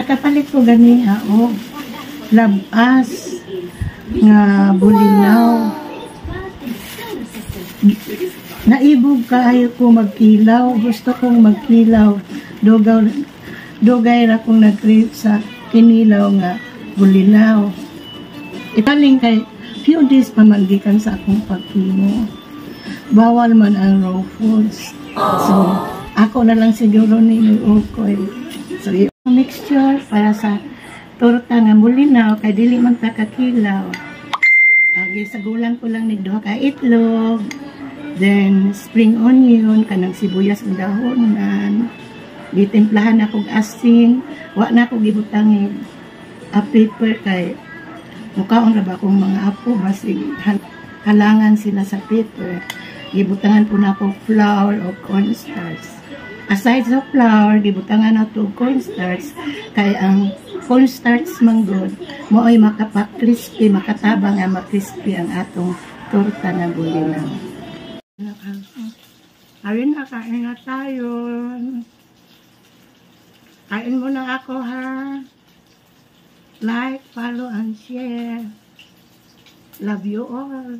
nakapalit ko ganiha o labas nga bulinaw. Naibog kayo ko magkilaw, gusto kong magkilaw. Dugay ra kong nag-create sa kinilaw nga bulinaw. Ipaling kay few days pa magikan sa akong pagkimo. Bawal man ang raw foods. So, ako na lang siguro ni Ukoy. So, yung mixture para sa torta nga bulinaw, kay dili man ta kakilaw. Gisagulan ko lang ni duha ka itlog, then spring onion, kanang sibuyas ng dahonan, gitimplahan akong asin, wa na ako gibutang paper kay mukhaon ra ba akong mga apo, basig halangan sila sa paper. Gibutangan po na ako flour o cornstarch. Aside sa flour, gibutangan na ito cornstarch, kay ang cornstarch manggod mo ay makapak-crispy, makatabang nga makrispy ang atong torta na bulinaw. Ayun na, kain na tayo. Kain mo na ako, ha? Like, follow, and share. Love you all.